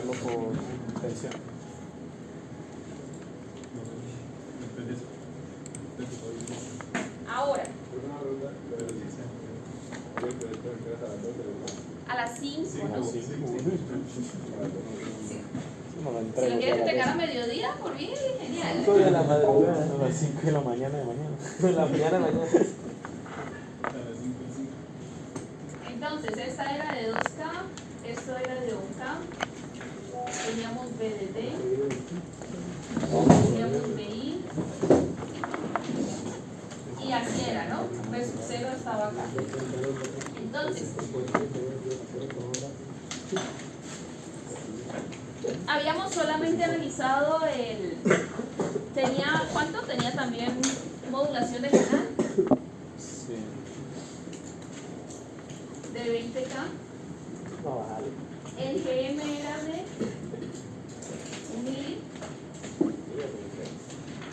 multiplicarlo por tensión. Ahora, a las 5, ¿no? Así. Sí. No lo Si entrego lo quieres ya a entregar a las mediodía, por mí, genial. 5 de la madrugada. a las 5 de la mañana de mañana. De la mañana. Entonces, esta era de 2K, esto era de 1K, teníamos BDD, teníamos BI, y así era, ¿no? Pues 0 estaba acá. Entonces, habíamos solamente analizado ¿cuánto? Tenía también modulación de canal Sí. de 20K. No, vale. El GM era de 1.000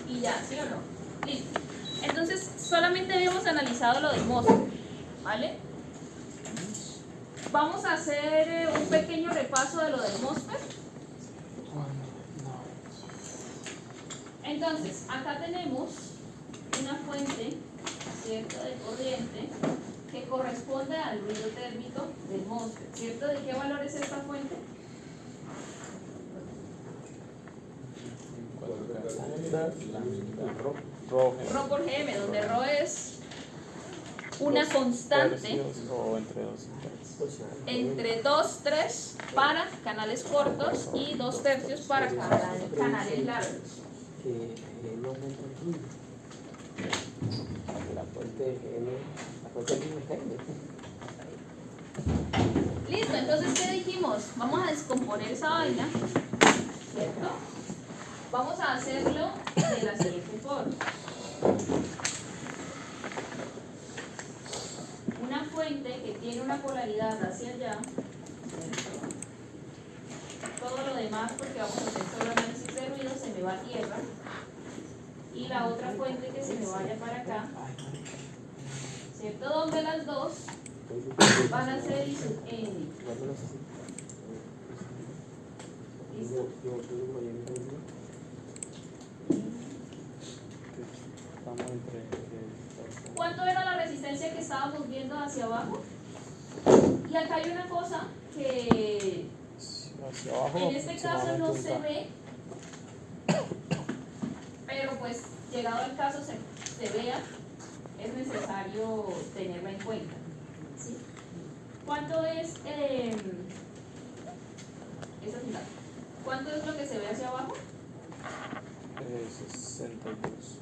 y ya, ¿sí o no? Listo. Entonces, solamente habíamos analizado lo del MOSFET, ¿vale? Vamos a hacer un pequeño repaso de lo del MOSFET. Entonces, acá tenemos una fuente, ¿cierto?, de corriente que corresponde al ruido térmico del MOSFET, ¿cierto? ¿De qué valor es esta fuente? Rho por GM, donde Rho es una constante O entre 2 y 3. entre 2/3 para canales cortos y 2/3 para canales largos. Que no aumenta el ruido. La fuente de Listo, entonces, ¿qué dijimos? Vamos a descomponer esa vaina, ¿cierto? Vamos a hacerlo de la siguiente forma. Una fuente que tiene una polaridad hacia allá, ¿cierto? Todo lo demás, porque vamos a hacer solo análisis de ruido, se me va a tierra. Y la otra fuente que se me vaya para acá, ¿cierto? Donde las dos van a ser I sub N. ¿Listo? Estamos entre. ¿Cuánto era la resistencia que estábamos viendo hacia abajo? Y acá hay una cosa que Hacia abajo. en este caso no se ve, pero pues llegado al caso se vea, es necesario tenerla en cuenta, ¿sí? ¿Cuánto es esa fila? ¿Cuánto es lo que se ve hacia abajo? 62.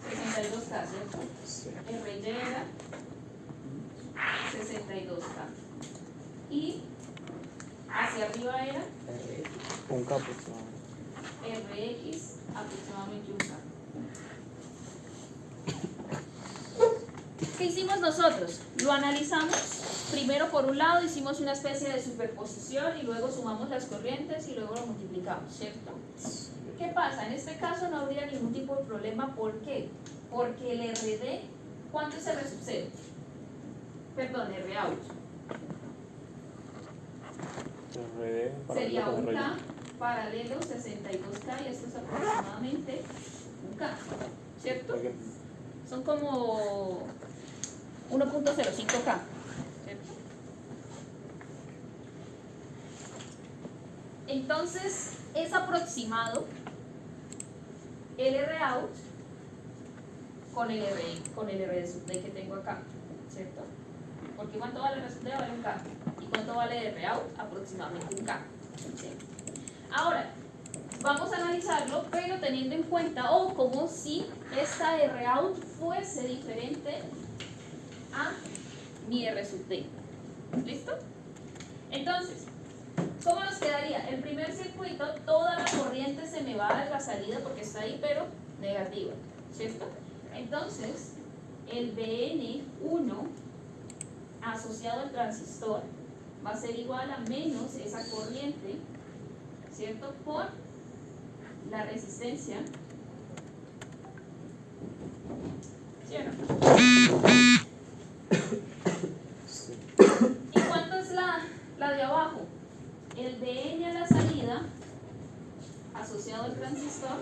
62K, ¿cierto? Sí. El rey era 62K. Y hacia arriba era Un K aproximadamente. RX aproximadamente 1K. ¿Qué hicimos nosotros? Lo analizamos. Primero, por un lado, hicimos una especie de superposición y luego sumamos las corrientes y luego lo multiplicamos, ¿cierto? ¿Qué pasa? En este caso no habría ningún tipo de problema. ¿Por qué? Porque el RD, ¿cuánto es R sub 0? Perdón, R out. RD Sería paralelo con 1K paralelo 62K y esto es aproximadamente 1K, ¿cierto? Son como 1.05K, ¿cierto? Entonces, es aproximado el R out con el R sub D que tengo acá, ¿cierto? Porque ¿cuánto vale el R sub D? Vale 1K. ¿Y cuánto vale el R out? Aproximadamente 1K. ¿Sí? Ahora, vamos a analizarlo, pero teniendo en cuenta, como si esta R out fuese diferente a mi R sub D. ¿Listo? Entonces, ¿cómo nos quedaría? El primer circuito, toda la corriente se me va a la salida porque está ahí, pero negativa, ¿cierto? Entonces, el BN1 asociado al transistor va a ser igual a menos esa corriente, ¿cierto? Por la resistencia, ¿sí o no? ¿Y cuánto es la de abajo? El de N a la salida K asociado al transistor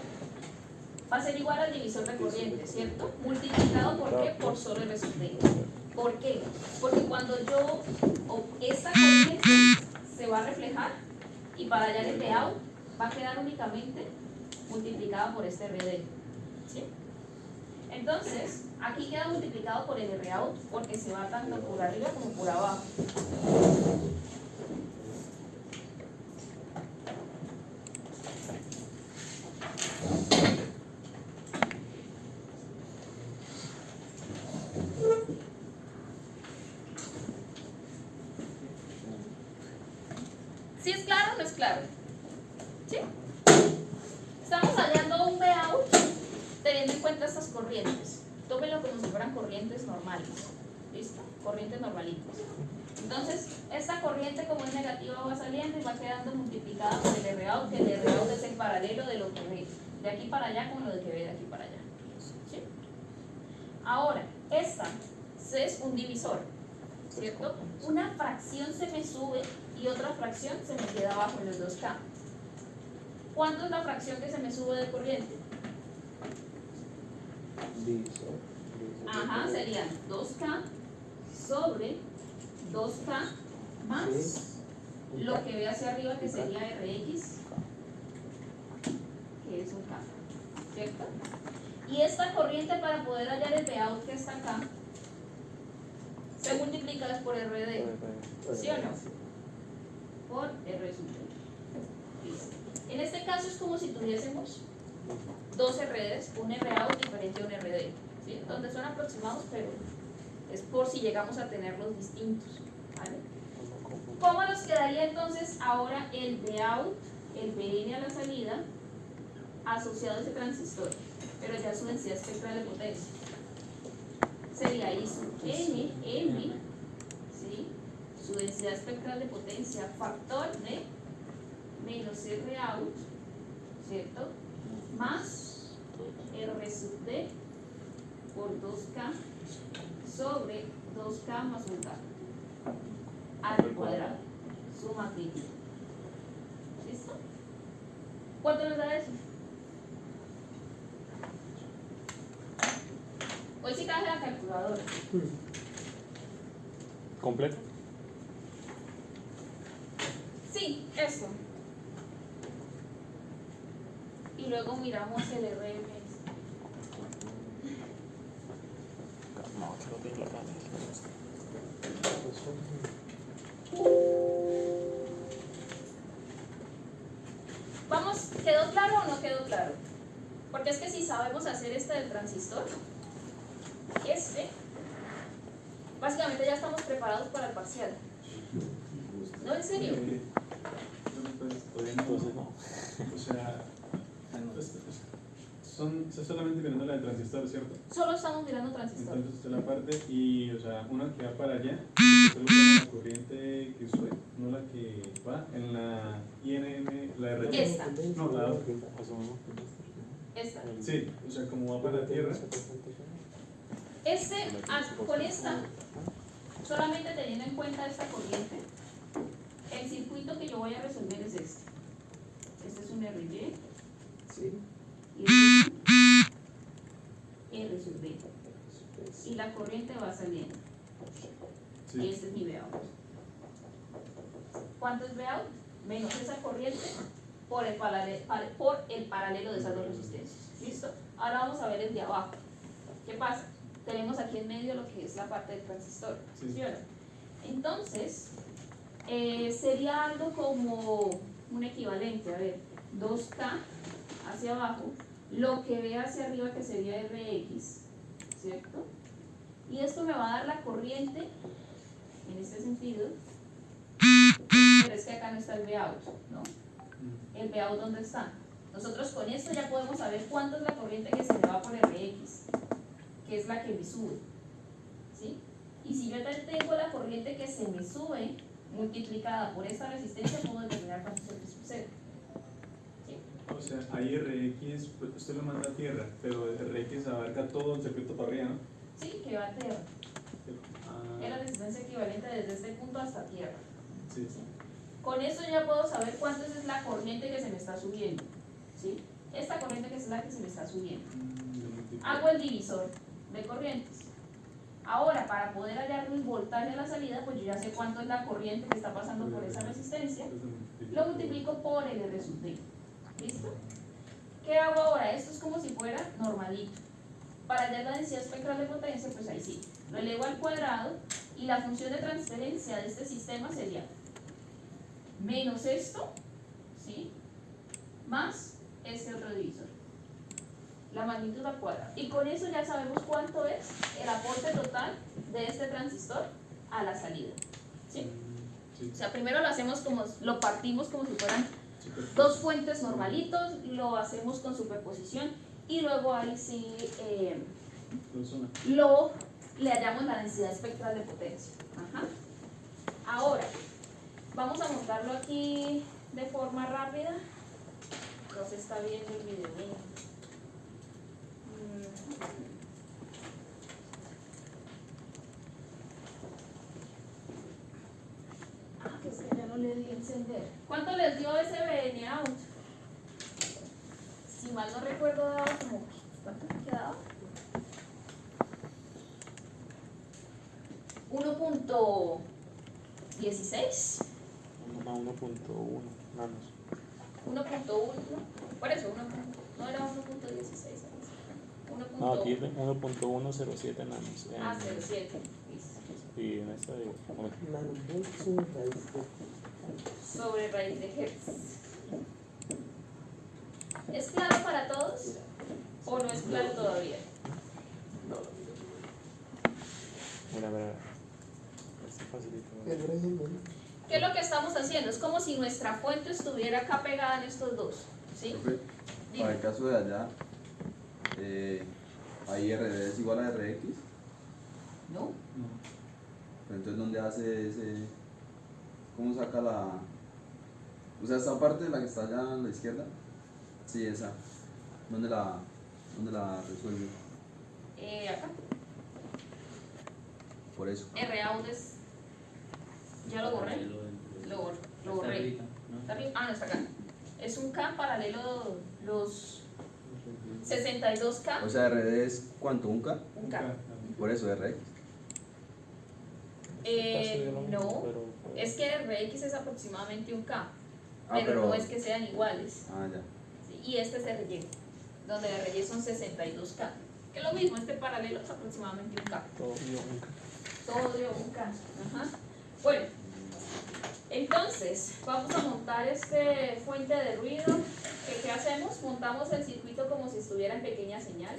va a ser igual al divisor de corriente, ¿cierto? Multiplicado por qué? Por solo R sub D. ¿Por qué? Porque cuando yo, esta corriente se va a reflejar y para hallar el Vout va a quedar únicamente multiplicada por este RD. ¿Sí? Entonces, aquí queda multiplicado por el Rout porque se va tanto por arriba como por abajo. ¿Sí es claro o no es claro? ¿Sí? Estamos hallando un Vout teniendo en cuenta estas corrientes. Tómenlo como si fueran corrientes normales. ¿Listo? Corrientes normalitas. Entonces, esta corriente como es negativa va saliendo y va quedando multiplicada por el Rout, que el Rout es el paralelo de lo que ve de aquí para allá como lo de que ve de aquí para allá. ¿Sí? Ahora, esta es un divisor, ¿cierto? Una fracción se me sube y otra fracción se me queda abajo en los 2K. ¿Cuánto es la fracción que se me sube de corriente? Ajá, serían 2K sobre 2K más lo que ve hacia arriba que sería RX, que es un K, ¿cierto? Y esta corriente para poder hallar el Vout que está acá se multiplica por RD, ¿sí o no? Por R sub D. Listo. En este caso es como si tuviésemos dos RDs, un Rout diferente a un RD, ¿sí? Donde son aproximados, pero es por si llegamos a tenerlos distintos, ¿vale? ¿Cómo nos quedaría entonces ahora el Vout, el VN a la salida, asociado a ese transistor, pero ya su densidad espectral de potencia? Sería I sub NM, ¿sí? Su densidad espectral de potencia, factor de menos Rout, ¿cierto? Más R sub D por 2K sobre 2K más 1K al cuadrado, su magnitud. ¿Listo? ¿Cuánto nos da eso? Hoy sí traje la calculadora. ¿Completo? Sí, Eso. Y luego miramos el RMS. No, que no tengo la cara. Vamos, ¿quedó claro o no quedó claro? Porque es que si sabemos hacer este del transistor, básicamente ya estamos preparados para el parcial. ¿No? ¿En serio? Entonces no. O sea, está solamente mirando la del transistor, ¿cierto? Solo estamos mirando transistor. Entonces está la parte y, o sea, una que va para allá, solo con la corriente que sube, no la que va en la INM, la RT. Esta. No, la otra. Esta. Sí, o sea, como va para la tierra. Con esta, solamente teniendo en cuenta esta corriente, el circuito que yo voy a resolver es este. Este es un RY Sí. y este es un R sub D. Y la corriente va saliendo. Sí. Este es mi Vout. ¿Cuánto es Vout? Menos esa corriente por el paralelo de esas dos resistencias. ¿Listo? Ahora vamos a ver el de abajo. ¿Qué pasa? Tenemos aquí en medio lo que es la parte del transistor. Sí. ¿Sí o no? Entonces, sería algo como un equivalente. A ver, 2K hacia abajo, lo que ve hacia arriba que sería RX, ¿cierto? Y esto me va a dar la corriente en este sentido, pero es que acá no está el Vout, ¿no? ¿El Vout dónde está? Nosotros con esto ya podemos saber cuánto es la corriente que se me va por RX, que es la que me sube, ¿sí? Y si yo tengo la corriente que se me sube multiplicada por esta resistencia, puedo determinar cuánto es el que sucede. O sea, hay RX, pues usted lo manda a tierra, pero RX abarca todo el circuito para arriba, ¿no? Sí, que va a tierra. Es la Ah, resistencia equivalente desde este punto hasta tierra. sí. ¿Sí? Con eso ya puedo saber cuánto es la corriente que se me está subiendo, ¿sí? Esta corriente que es la que se me está subiendo. Hago el divisor de corrientes. Ahora, para poder hallar el voltaje a la salida, pues yo ya sé cuánto es la corriente que está pasando por esa resistencia. Lo multiplico por el R sub D. ¿Listo? ¿Qué hago ahora? Esto es como si fuera normalito. Para hallar la densidad espectral de potencia, pues ahí sí, lo elevo al cuadrado y la función de transferencia de este sistema sería menos esto, ¿sí? Más este otro divisor. La magnitud al cuadrado. Y con eso ya sabemos cuánto es el aporte total de este transistor a la salida. ¿Sí? Sí. O sea, primero lo hacemos lo partimos como si fueran dos fuentes normalitos, lo hacemos con superposición y luego ahí sí le hallamos la densidad espectral de potencia. Ajá. Ahora, vamos a montarlo aquí de forma rápida. No se está viendo el video mío. Que es que ya no le di a encender. ¿Cuánto les dio ese BN out? Si mal no recuerdo, daba como, ¿cuánto me quedaba? 1.16. 1,1 nanos. 1.1, por eso, no era 1.16. No, aquí es 1.107 nanos. 0.7. Y en esta de Nanovolts raíz de... Sobre raíz de Hertz. ¿Es claro para todos? ¿O no es claro todavía? Mira, este facilito. El régimen. ¿Qué es lo que estamos haciendo? Es como si nuestra fuente estuviera acá pegada en estos dos. ¿Sí? Profe, Dime. para el caso de allá, ahí RD es igual a RX, ¿No? pero entonces ¿dónde hace ese? ¿Cómo saca la? O sea, esta parte, la que está allá a la izquierda, sí, esa, ¿dónde la resuelve? Acá. Por eso. R-out es. Ya lo borré. Lo borré. ¿Está bien? Ah, no está acá. Es un K paralelo los 62K. O sea, RD es ¿cuánto? ¿Un K? Un K. Por eso RX. No, es que RX es aproximadamente un K, Ah, pero no es que sean iguales. Ah, ya. Sí, y este es RY, donde RY son 62K. Que es lo mismo, este paralelo es aproximadamente un K. Todo dio un K. Todo dio un K. Ajá. Bueno, entonces vamos a montar este fuente de ruido. ¿Qué hacemos? Montamos el circuito como si estuviera en pequeña señal.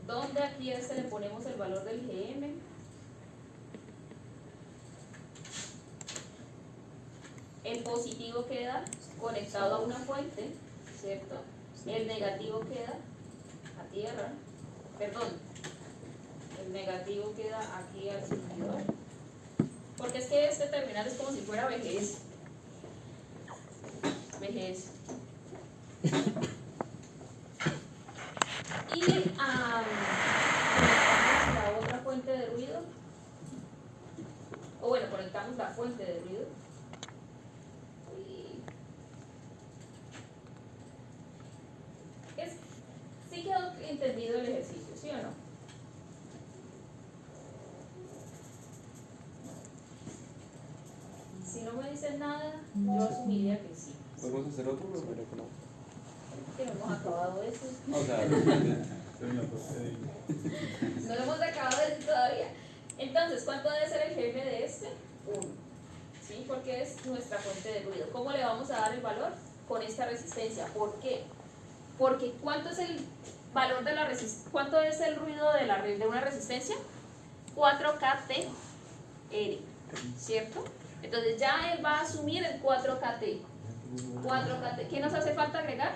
Donde aquí a este le ponemos el valor del GM. El positivo queda conectado a una fuente, ¿cierto? El negativo queda a tierra, perdón, el negativo queda aquí al servidor, porque es que este terminal es como si fuera VGS. Y conectamos la otra fuente de ruido, o bueno, conectamos la fuente de ruido. ¿Sí quedó entendido el ejercicio, sí o no? Si no me dicen nada, yo asumiría que sí. ¿Podemos hacer otro? Que no hemos acabado eso. O sea, No hemos acabado eso todavía. Entonces, ¿cuánto debe ser el GM de este? 1. ¿Sí? Porque es nuestra fuente de ruido. ¿Cómo le vamos a dar el valor? Con esta resistencia. ¿Por qué? Porque ¿cuánto es el valor de la resistencia? ¿Cuánto es el ruido de una resistencia? 4kT R, ¿cierto? Entonces ya él va a asumir el 4kT. 4kT. ¿Qué nos hace falta agregar?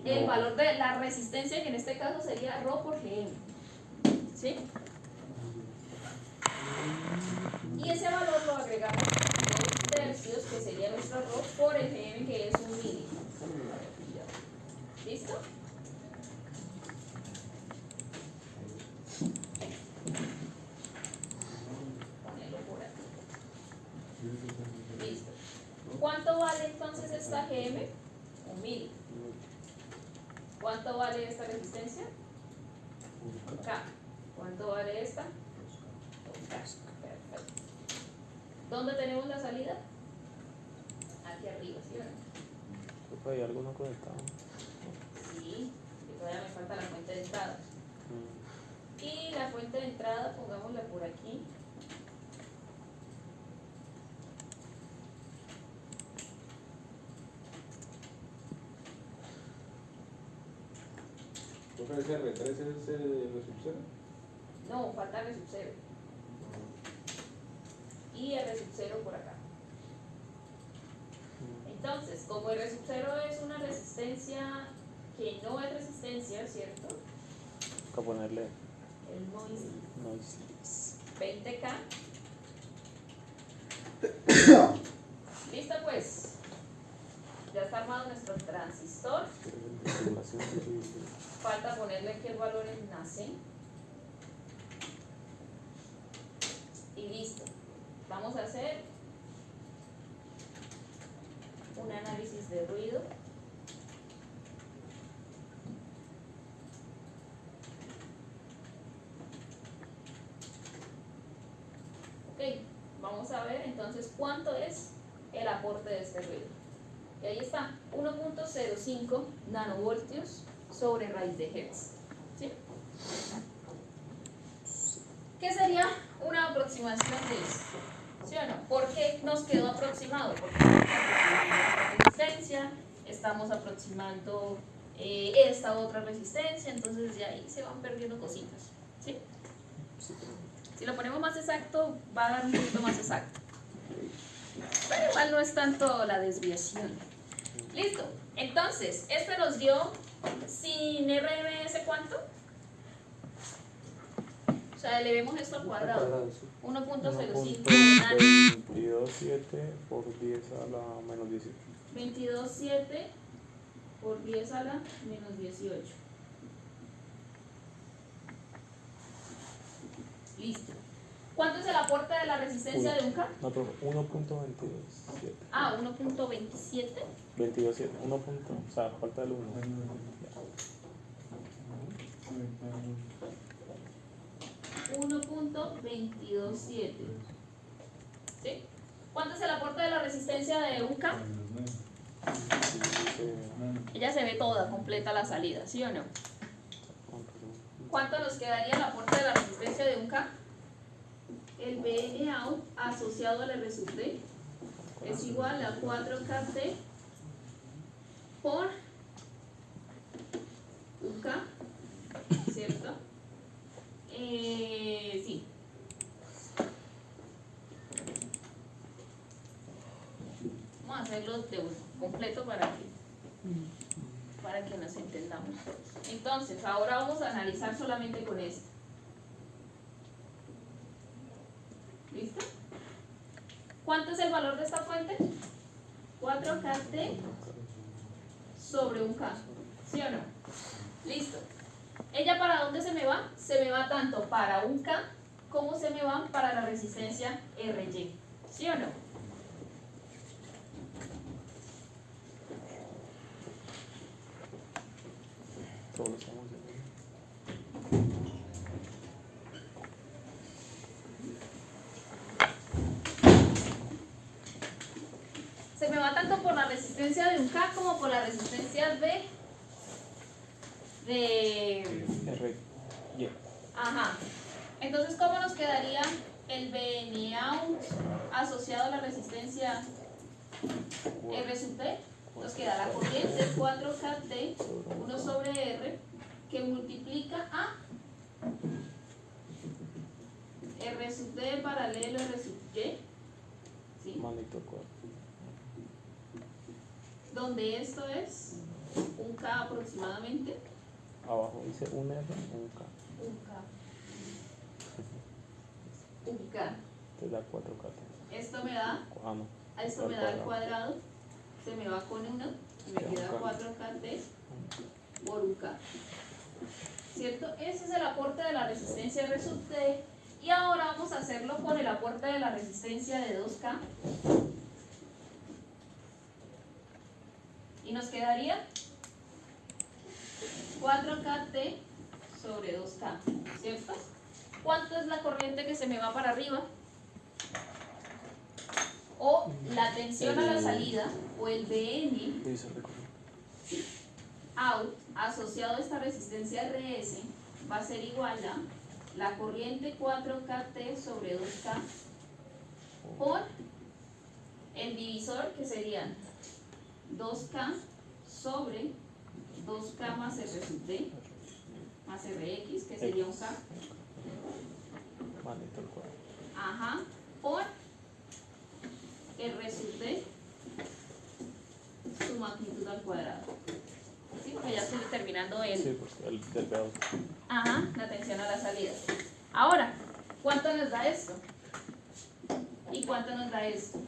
El valor de la resistencia, que en este caso sería ρ por GM. ¿Sí? Y ese valor lo agregamos a 2 tercios, que sería nuestro ρ, por el GM, que es 1 mili. ¿Listo? Ponelo por aquí. Listo. ¿Cuánto vale entonces esta GM? 1000. ¿Cuánto vale esta resistencia? K. ¿Cuánto vale esta? 2K. Perfecto. ¿Dónde tenemos la salida? Aquí arriba, ¿sí o no? Creo que hay alguno conectado. Sí, que todavía me falta la fuente de entrada. Mm. Y la fuente de entrada, pongámosla por aquí. ¿Ese R3 es el resubcero? No, falta R sub 0. Y R sub 0 por acá. Entonces, como R sub 0 es una resistencia que no es resistencia, ¿cierto? Toca ponerle El noise noise. 20K. ¿Listo pues? Ya está armado nuestro transistor. Falta ponerle aquí el valor en nace. Y listo. Vamos a hacer un análisis de ruido. Ok, vamos a ver entonces cuánto es el aporte de este ruido. Y ahí está, 1.05 nanovoltios sobre raíz de Hertz. ¿Sí? ¿Qué sería una aproximación de esto? ¿Sí o no? ¿Por qué nos quedó aproximado? Porque estamos aproximando la resistencia, estamos aproximando esta otra resistencia, entonces de ahí se van perdiendo cositas. ¿Sí? Si lo ponemos más exacto, va a dar un poquito más exacto. Pero igual no es tanto la desviación. Listo. Entonces, este nos dio sin RMS ¿cuánto? O sea, elevemos esto al cuadrado. 1.05 22.7 por 10 a la menos 18. 22.7 por 10 a la menos 18. Listo. ¿Cuánto es el aporte de la resistencia de un K? No, pero 1.22.7. Ah, 1.27. 22.7. 1. O sea, falta el 1. 1.227. ¿Sí? ¿Cuánto es el aporte de la resistencia de un K? Ella se ve toda, completa la salida, ¿sí o no? ¿Cuánto nos quedaría el aporte de la resistencia de un K? El BN out asociado al R sub D es igual a 4KT por UK, ¿cierto? Sí. Vamos a hacerlo de completo para que nos entendamos todos. Entonces, ahora vamos a analizar solamente con esto. ¿Listo? ¿Cuánto es el valor de esta fuente? 4KT sobre un K. ¿Sí o no? Listo. ¿Ella para dónde se me va? Se me va tanto para un K como se me va para la resistencia RY. ¿Sí o no? Todos estamos viendo. Se me va tanto por la resistencia de un K como por la resistencia de R. Y. Ajá. Entonces, ¿cómo nos quedaría el BN out asociado a la resistencia R sub T? Nos queda la corriente 4KT 1 sobre R que multiplica a R sub T paralelo a R sub Y, ¿sí? Manito 4. Donde esto es un K aproximadamente. Abajo dice un R, un K. Un K. Un K. Te da 4K. Esto me da, Ah, no. esto me da al cuadrado, se me va con 1 y me queda 4KT por un K. ¿Cierto? Ese es el aporte de la resistencia R sub T Y ahora vamos a hacerlo con el aporte de la resistencia de 2K. Y nos quedaría 4KT sobre 2K, ¿cierto? ¿Cuánto es la corriente que se me va para arriba? O la tensión a la salida, o el BM Dice recorrido. out asociado a esta resistencia RS va a ser igual a la corriente 4KT sobre 2K por el divisor, que serían 2K sobre 2K más R sub D más RX, que sería un K, Manito al cuadrado. ajá, por R sub D su magnitud al cuadrado. Sí, porque ya estoy determinando el, Sí, porque el del B8. ajá, la tensión a la salida. Ahora, ¿cuánto nos da esto? ¿Y cuánto nos da esto?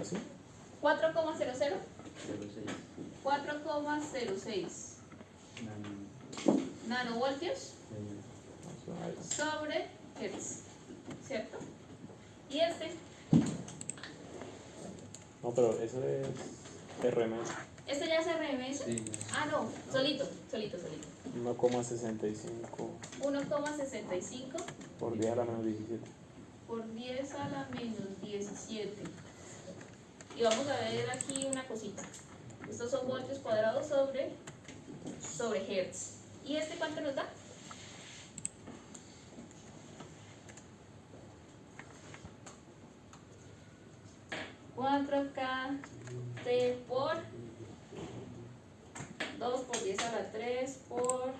¿Así? 4,00, 4,06 nanovoltios Vamos a ver. sobre hertz, ¿cierto? Y este, No, pero eso es RMS. este ya es RMS. Sí. Ah, no, solito. 1,65 1,65 por 10 a la menos 17. por 10 a la menos 17. Y vamos a ver aquí una cosita. Estos son voltios cuadrados sobre hertz. ¿Y este cuánto nos da? T por 2 por 10 a la 3 por 2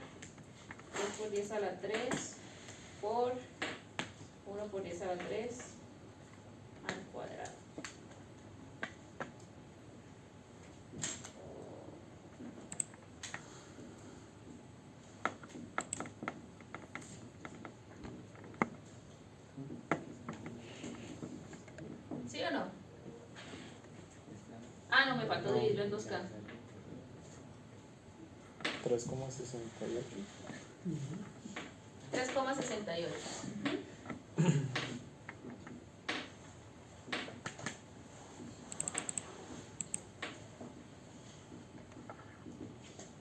por 10 a la 3 por 1 por 10 a la 3 al cuadrado. ¿Sí o no? Ah, no, me faltó dividirlo en 2K. 3,68. 3,68.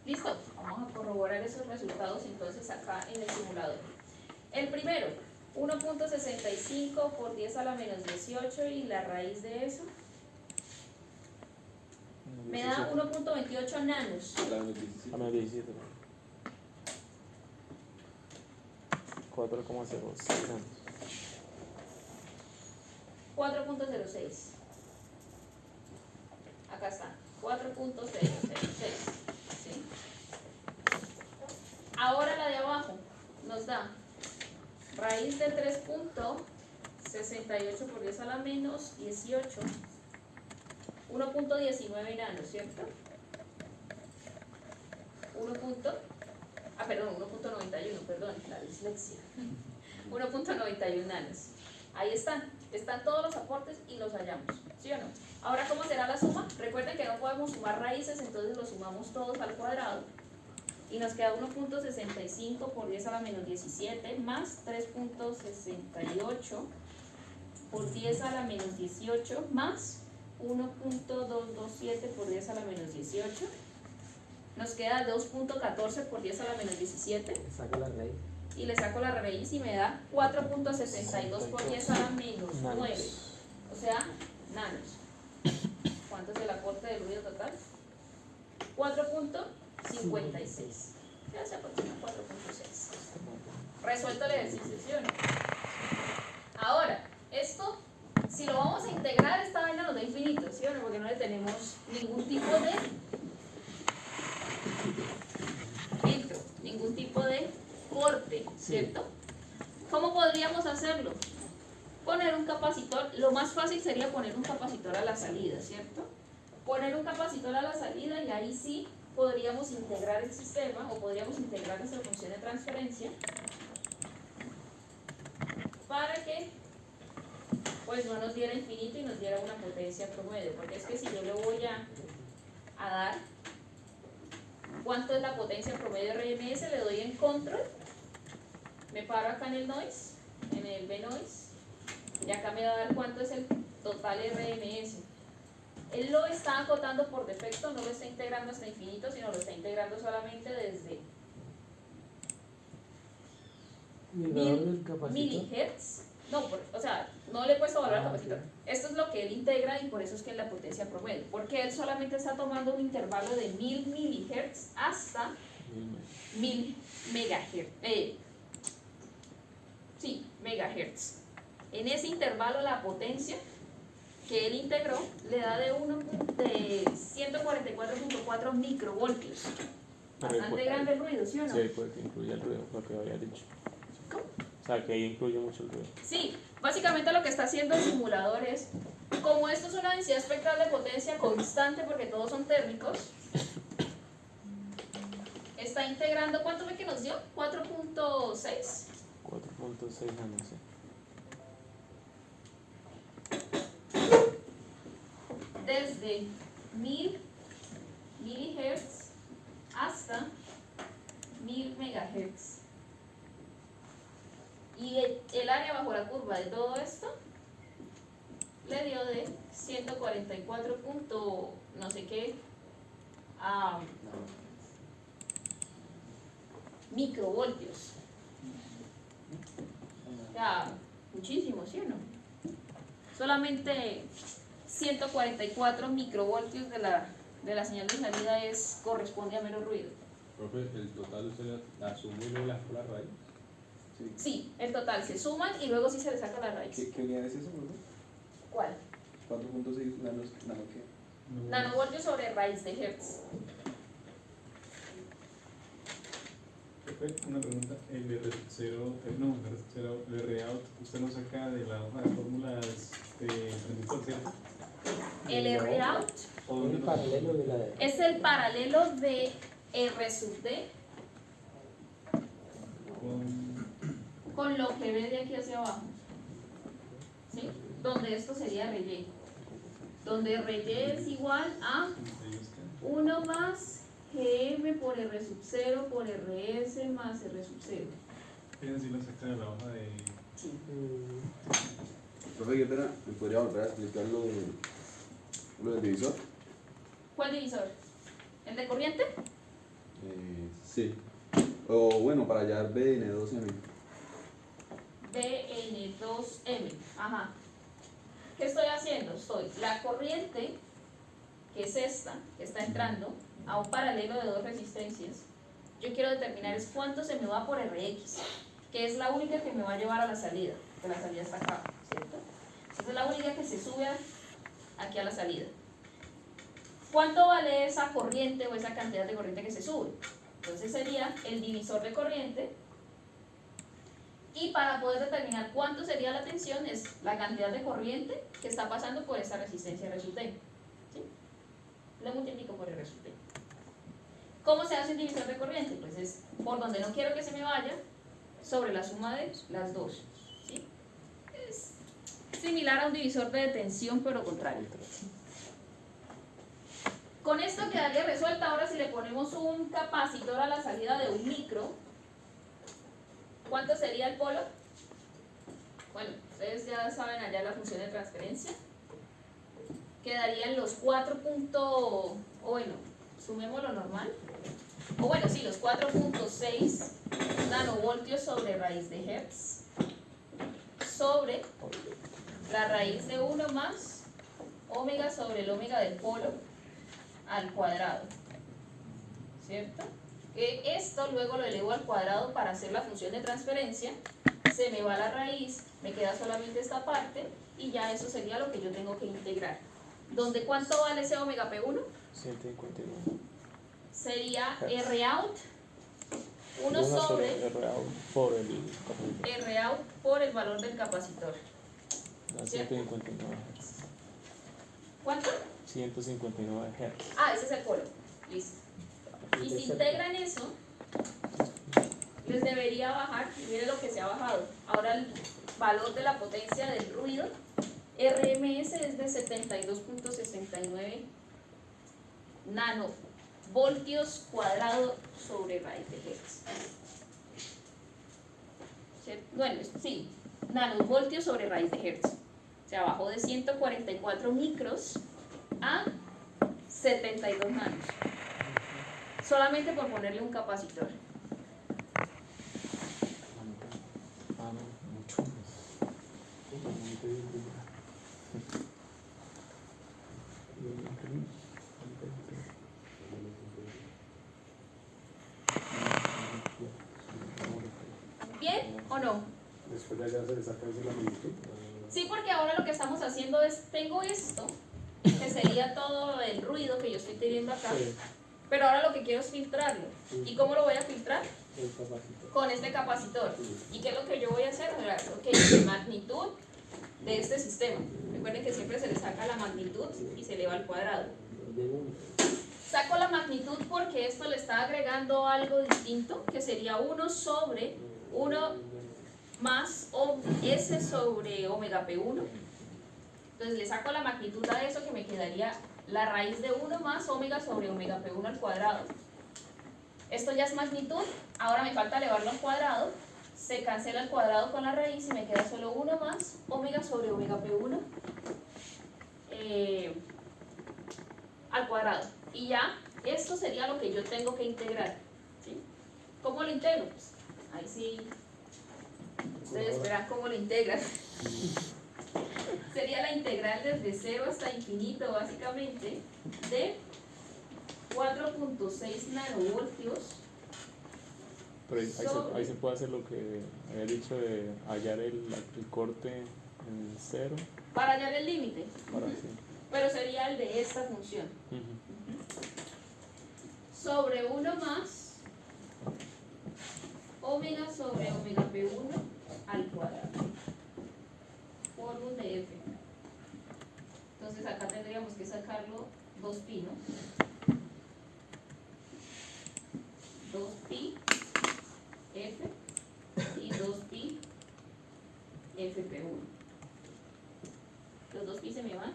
¿Listo? Vamos a corroborar esos resultados entonces acá en el simulador. El primero, 1.65 por 10 a la menos 18 y la raíz de eso me da 1.28 nanos. A menos 17. 4,06 nanos. 4.06. Acá está, 4.006. ¿Sí? Ahora la de abajo nos da raíz de 3.68 por 10 a la menos 18, 1.19 nanos, ¿cierto? 1.91, perdón, la dislexia. 1.91 nanos. Ahí están todos los aportes y los hallamos, ¿sí o no? Ahora, ¿cómo será la suma? Recuerden que no podemos sumar raíces, entonces los sumamos todos al cuadrado y nos queda 1.65 por 10 a la menos 17 más 3.68 por 10 a la menos 18 más 1.227 por 10 a la menos 18. Nos queda 2.14 por 10 a la menos 17. Saca la raíz. Y le saco la raíz y me da 4.62 por 10 a la menos 9. O sea, nanos. ¿Cuánto es el aporte del ruido total? 4.56. Ya se aproxima 4.6. Resuelto el ejercicio, ¿sí o no? Ahora, esto, si lo vamos a integrar, esta vaina nos da infinito, ¿sí o no? Porque no le tenemos ningún tipo de filtro, ningún tipo de corte, ¿cierto? ¿Cómo podríamos hacerlo? Poner un capacitor, lo más fácil sería poner un capacitor a la salida, ¿cierto? Poner un capacitor a la salida y ahí sí podríamos integrar el sistema o podríamos integrar nuestra función de transferencia para que pues no nos diera infinito y nos diera una potencia promedio, porque es que si yo le voy a dar ¿cuánto es la potencia promedio RMS? Le doy en control, me paro acá en el noise, en el B-noise, y acá me va a dar cuánto es el total RMS. Él lo está acotando por defecto, no lo está integrando hasta infinito, sino lo está integrando solamente desde Mirador del capacitor. milihertz. No, o sea, no le he puesto valor al Ah, capacitor. ok. Esto es lo que él integra y por eso es que es la potencia promedio. Porque él solamente está tomando un intervalo de 1000 milihertz hasta 1000 megahertz. Sí, megahertz. En ese intervalo la potencia que él integró le da de 144.4 microvoltios. Bastante grande el ruido, ¿sí o no? Sí, puede que incluya el ruido, lo que había dicho. ¿Cómo? O sea, que ahí incluye mucho el ruido. Sí, básicamente lo que está haciendo el simulador es, como esto es una densidad espectral de potencia constante porque todos son térmicos, está integrando, ¿cuánto fue que nos dio? 4.6. 4.6 nanos, sí. Desde 1000 milihertz hasta 1000 megahertz. Y el área bajo la curva de todo esto le dio de 144 punto no sé qué microvoltios. O sea, muchísimo, ¿sí o no? Solamente 144 microvoltios de la señal de salida corresponde a mero ruido. Profe, el total usted asume y luego la raíz. Sí, el total se suman y luego sí se le saca la raíz. ¿Qué unidad es eso, bro? ¿Cuál? 4.6 nanos, ¿nano qué? Nanovoltios sobre raíz de hertz. Profe, una pregunta. El R-out, ¿usted lo saca de la hoja de fórmulas de transistor, cierto? El R-out ¿O El dónde lo- paralelo de la de. es el paralelo de R sub D con lo que ve de aquí hacia abajo. ¿Sí? Donde esto sería RY. Donde RY es igual a Ahí está. 1 más GM por R sub 0 por RS más R sub 0. Quieren decir lo saca de la hoja de... Sí. Profe, qué pena, ¿me podría volver a explicar lo del divisor? ¿Cuál divisor? ¿El de corriente? Sí. O bueno, para hallar BN2M. BN2M. Ajá. ¿Qué estoy haciendo? La corriente, que es esta, que está entrando a un paralelo de dos resistencias, yo quiero determinar es cuánto se me va por Rx, que es la única que me va a llevar a la salida, que la salida está acá, ¿cierto? Esa es la única que se sube aquí a la salida. ¿Cuánto vale esa corriente o esa cantidad de corriente que se sube? Entonces sería el divisor de corriente. Y para poder determinar cuánto sería la tensión es la cantidad de corriente que está pasando por esta resistencia R sub T. ¿Sí? Lo multiplico por R sub T. ¿Cómo se hace el divisor de corriente? Pues es por donde no quiero que se me vaya sobre la suma de las dos. ¿Sí? Es similar a un divisor de tensión pero contrario. Con esto quedaría resuelta. Ahora si le ponemos un capacitor a la salida de un micro, ¿cuánto sería el polo? Bueno, ustedes ya saben allá la función de transferencia. Quedarían los 4. O bueno, sumemos lo normal. O bueno, sí, los 4.6 nanovoltios sobre raíz de hertz sobre la raíz de 1 más omega sobre el omega del polo al cuadrado. ¿Cierto? Esto luego lo elevo al cuadrado para hacer la función de transferencia, se me va la raíz, me queda solamente esta parte y ya eso sería lo que yo tengo que integrar. ¿Dónde cuánto vale ese omega P1? 159. Sería R-out, 1 sobre R-out por el capacitor. R-out por el valor del capacitor. Da ¿Cierto? 159 Hz. ¿Cuánto? 159 Hz. Ah, ese es el polo. Listo. Y si integran eso, les debería bajar, y miren lo que se ha bajado. Ahora el valor de la potencia del ruido, RMS es de 72.69 nanovoltios cuadrado sobre raíz de hertz. Bueno, sí, nanovoltios sobre raíz de hertz. O sea, bajó de 144 micros a 72 nanos. Solamente por ponerle un capacitor. Ah, no, mucho más. ¿Bien o no? Después de allá se le saca eso la magnitud. Sí, porque ahora lo que estamos haciendo es, tengo esto, que sería todo el ruido que yo estoy teniendo acá, Sí, pero ahora lo que quiero es filtrarlo. ¿Y cómo lo voy a filtrar? el capacitor. Con este capacitor. ¿Y qué es lo que yo voy a hacer? Ok, la magnitud de este sistema. Recuerden que siempre se le saca la magnitud y se eleva al cuadrado. De uno. Saco la magnitud porque esto le está agregando algo distinto, que sería 1 sobre 1 más S sobre omega P1. Entonces le saco la magnitud a eso, que me quedaría la raíz de 1 más omega sobre omega P1 al cuadrado. Esto ya es magnitud, ahora me falta elevarlo al cuadrado, se cancela el cuadrado con la raíz y me queda solo 1 más omega sobre omega P1 al cuadrado. Y ya, esto sería lo que yo tengo que integrar, ¿sí? ¿Cómo lo integro? Pues ahí sí, ustedes verán cómo lo integran. Sería la integral desde 0 hasta infinito, básicamente, de 4.6 nanovoltios. Pero ahí se puede hacer lo que había dicho de hallar el corte en cero Para hallar el límite, para así. pero sería el de esta función. Ujú. Sobre 1 más omega sobre omega P1 al cuadrado por un de F. Entonces acá tendríamos que sacarlo 2pi, ¿no? 2pi F y 2pi FP1. Los 2pi se me van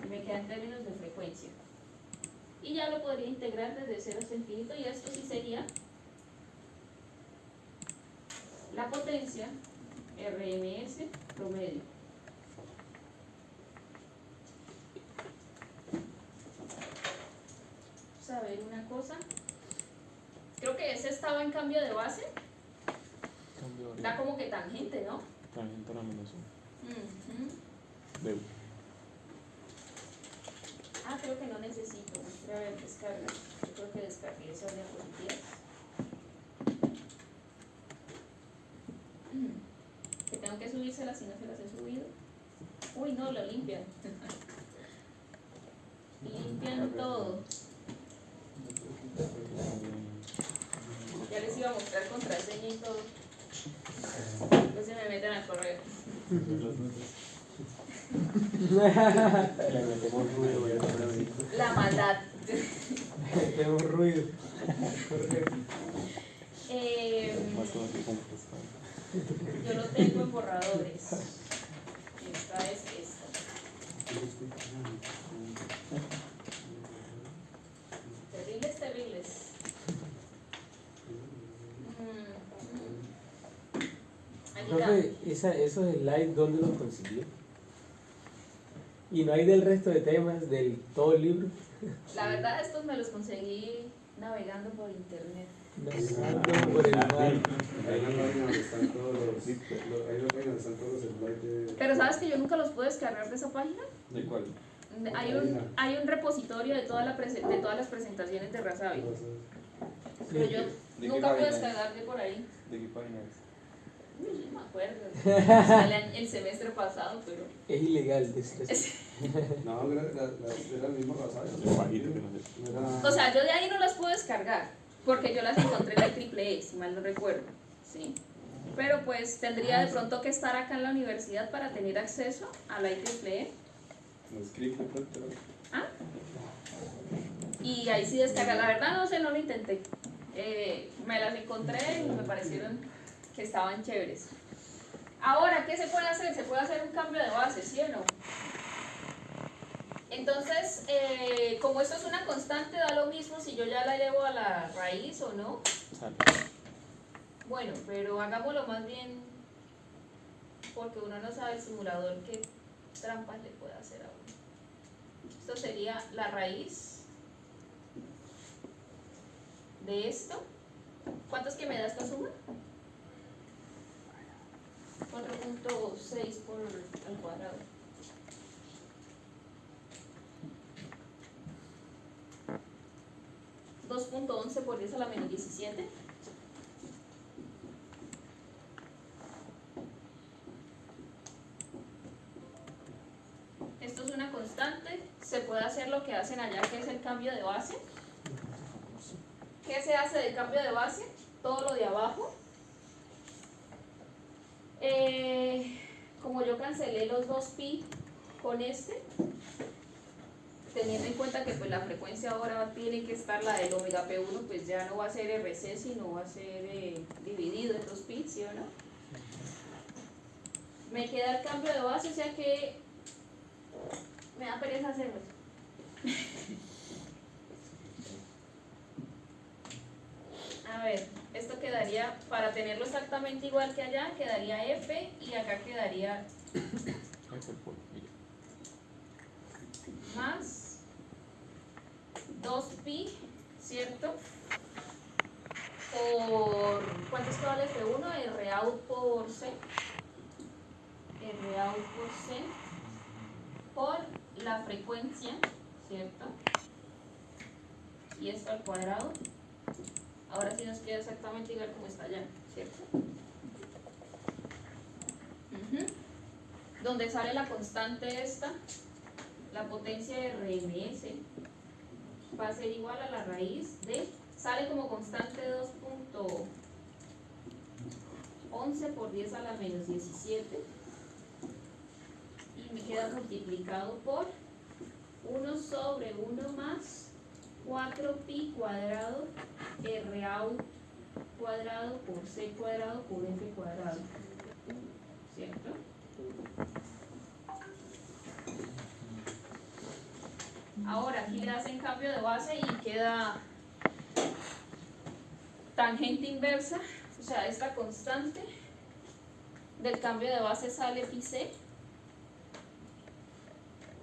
y me quedan términos de frecuencia. Y ya lo podría integrar desde 0 hasta infinito, y esto sí sería la potencia RMS promedio. Vamos a ver una cosa. Creo que ese estaba en cambio de base. Cambio Da como que tangente, ¿no? tangente a la menos Ujú. de Creo que no necesito. Voy a ver, descarga. Yo creo que descargué esas diapositivas. Que tengo que subírselas si no se las he subido. Uy, no, lo limpian. Limpian todo. Ya les iba a mostrar contraseña y todo. Después se me meten al correo. Le metemos ruido, ya otra vez. La maldad. Metemos ruido. más conocido como prestar. Yo lo tengo en borradores. Esta es esta. Terribles. Ahí está. Profe, esos slides, ¿dónde los consiguió? Y no hay del resto de temas del todo el libro. La verdad, estos me los conseguí navegando por internet. Navegando por el mar. Hay una página donde están todos los slides de... Pero ¿sabes que yo nunca los puedo descargar de esa página? ¿De cuál? Hay un repositorio de todas las presentaciones de Razavi. Pero yo ¿De qué nunca puedo página es? descargar de por ahí. ¿De qué página es? Uy, no me acuerdo. El semestre pasado, pero... Es ilegal decir eso. No, era el mismo Razavi. El bajito que no sé. No era... O sea, yo de ahí no las puedo descargar, porque yo las encontré en la AAA, si mal no recuerdo, ¿sí? Pero pues tendría de pronto que estar acá en la universidad para tener acceso a la IEEE. No escribe, pero... ¿Ah? Y ahí sí descargar. La verdad no sé, no lo intenté. Me las encontré y me parecieron que estaban chéveres. Ahora, ¿qué se puede hacer? Se puede hacer un cambio de base, ¿sí o no? Entonces, como esto es una constante, da lo mismo si yo ya la llevo a la raíz o no. Sale. Bueno, pero hagámoslo más bien porque uno no sabe el simulador qué trampas le puede hacer a uno. Esto sería la raíz de esto. ¿Cuánto es que me da esta suma? 4.6 por al cuadrado. $2.11 por 10 a la menos 17. Esto es una constante. Se puede hacer lo que hacen allá, que es el cambio de base. ¿Qué se hace del cambio de base? Todo lo de abajo. Como yo cancelé los 2pi con este, teniendo en cuenta que pues la frecuencia ahora tiene que estar la del omega p1, pues ya no va a ser RC, sino va a ser dividido en 2pi, ¿sí o no? Me queda el cambio de base, o sea que me da pereza hacerlo. A ver, esto quedaría, para tenerlo exactamente igual que allá, quedaría F y acá quedaría F por pi. más 2pi, ¿cierto? Por, ¿cuánto es que vale F1? R out por C. R out por C. Por la frecuencia, ¿cierto? Y esto al cuadrado. Ahora sí nos queda exactamente igual como está allá, ¿cierto? Donde sale la constante esta, la potencia de RMS va a ser igual a la raíz de, sale como constante 2.11 por 10 a la menos 17 y me queda multiplicado por 1 sobre 1 más 4pi cuadrado R out cuadrado por C cuadrado por F cuadrado, ¿cierto? Ahora aquí le hacen cambio de base y queda tangente inversa, o sea, esta constante del cambio de base sale pi c.